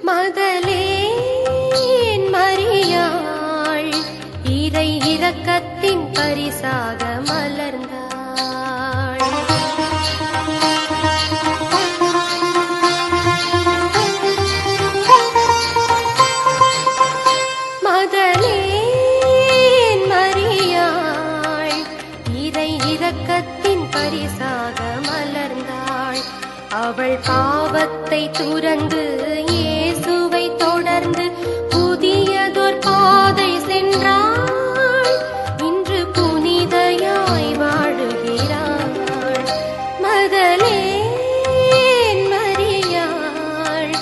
மதலேன் மரியாள் இறை இரக்கத்தின் பரிசாக மலர்ந்தாள். மதலேன் மரியாள் இறை இரக்கத்தின் பரிசாக மலர்ந்தாள். அவள் பாவத்தை துறந்து இயேசுவை தொடர்ந்து புதியதோர் பாதை சென்றாள். இன்று புனிதையாய் வாழுகிறாள். மதலேன் மரியாள்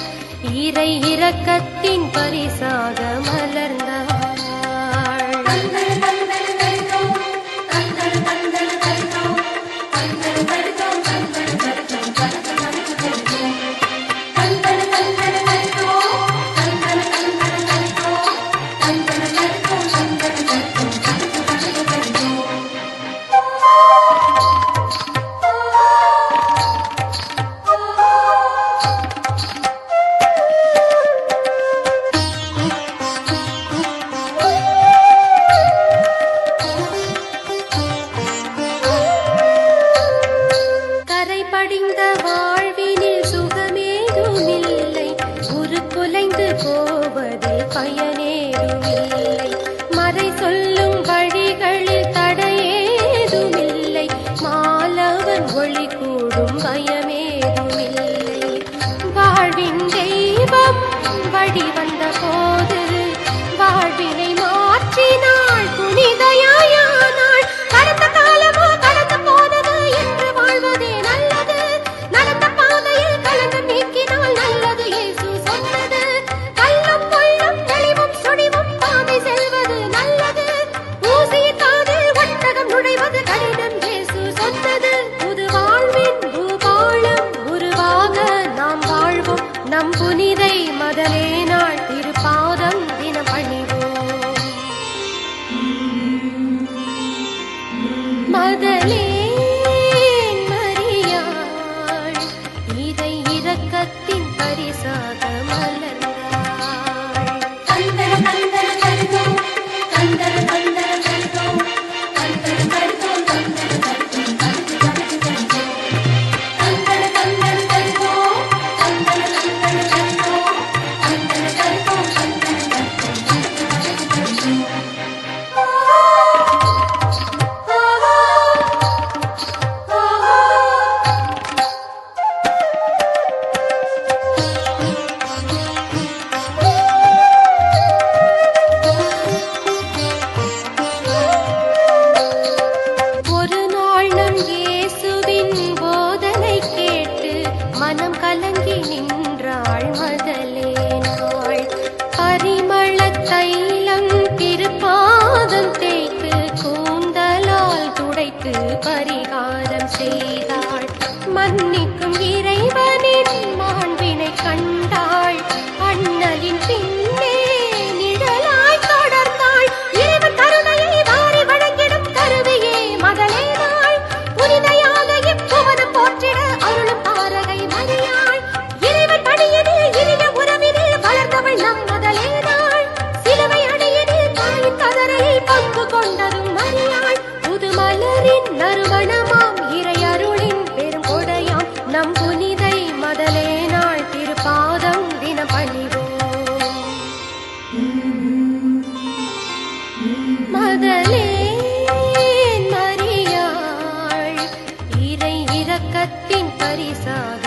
இறை இரக்கத்தின் பரிசாக மலர்ந்தாள். படிந்த வாழ்வினில் சுகமேதுமில்லை, உருக்குலைந்து போவதில் பயனேதுமில்லை. மறை சொல்லும் வழிகளில் தடையேதுமில்லை, மாலவன் ஒளி கூடும் பயமேதுமில்லை. வாழ்வின் தெய்வம் வழி வந்த போது வாழ்வினை மாற்றினாள், புனிதையாயானாள். கடந்த காலமோ கடந்த போனது என்று வாழ்வதே நல்லது. நடந்த பாதையில் கலந்து நீக்கினால் நல்லது இயேசு சொன்னது. கல்லும் பொல்லும் தெளிவும் சுழிவும் பாதை செல்வது நல்லது. ஊசியின் காதில் ஒட்டகம் நுழைவது கடினம் இயேசு சொன்னது. புது வாழ்வின் பூபாலம் உருவாக நாம் வாழ்வோம். நம் புனிதை மதலேனாள் திருப்பாதம் தினம் பணிவோம். மதலேன் மரியாள் இறை இரக்கத்தின் பரிசாக மலர்ந்தாள். கந்தர கந்தர கருதோ கந்தர கந்தர கருதோ கந்தர கருதோ கந்தர கருதோ கந்தர கந்தர கருதோ கந்தர கந்தர கருதோ கந்தர கருதோ கந்தர மனம் கலங்கி நின்றாள் மதலேனாள். பரிமள தைலம் திருப்பாதம் தேய்த்து கூந்தலால் துடைத்து பரிகாரம் செய்தாள். மன்னிக்கும் இறைவனின் மாண்பினை கண்டாள். அண்ணலின் பின்னே நிழலாய் தொடர்ந்தாள். இறைவன் கருணையை வாரி வழங்கிடும் கருவியே மதலேனாள். புனிதையாக இப்புவனம் போற்றிட அருளும் தாரகை மரியாள். இறைவன் பணியதில் இனிய உறவினில் வளர்ந்தவள் நம் மதலேனாள். சிலுவை அணையதில் தாயின் கதறலில் பங்கு கொண்டதும் மரியாள். புது மலரின் நறுமணமாம் இறை அருளின் பெரும் கொடையாம் நம் புனிதை மதலேனாள் திருப்பாதம் தினம் பணிவோம். மதலேன் மரியாள் இறை இரக்கத்தின் பரிசாக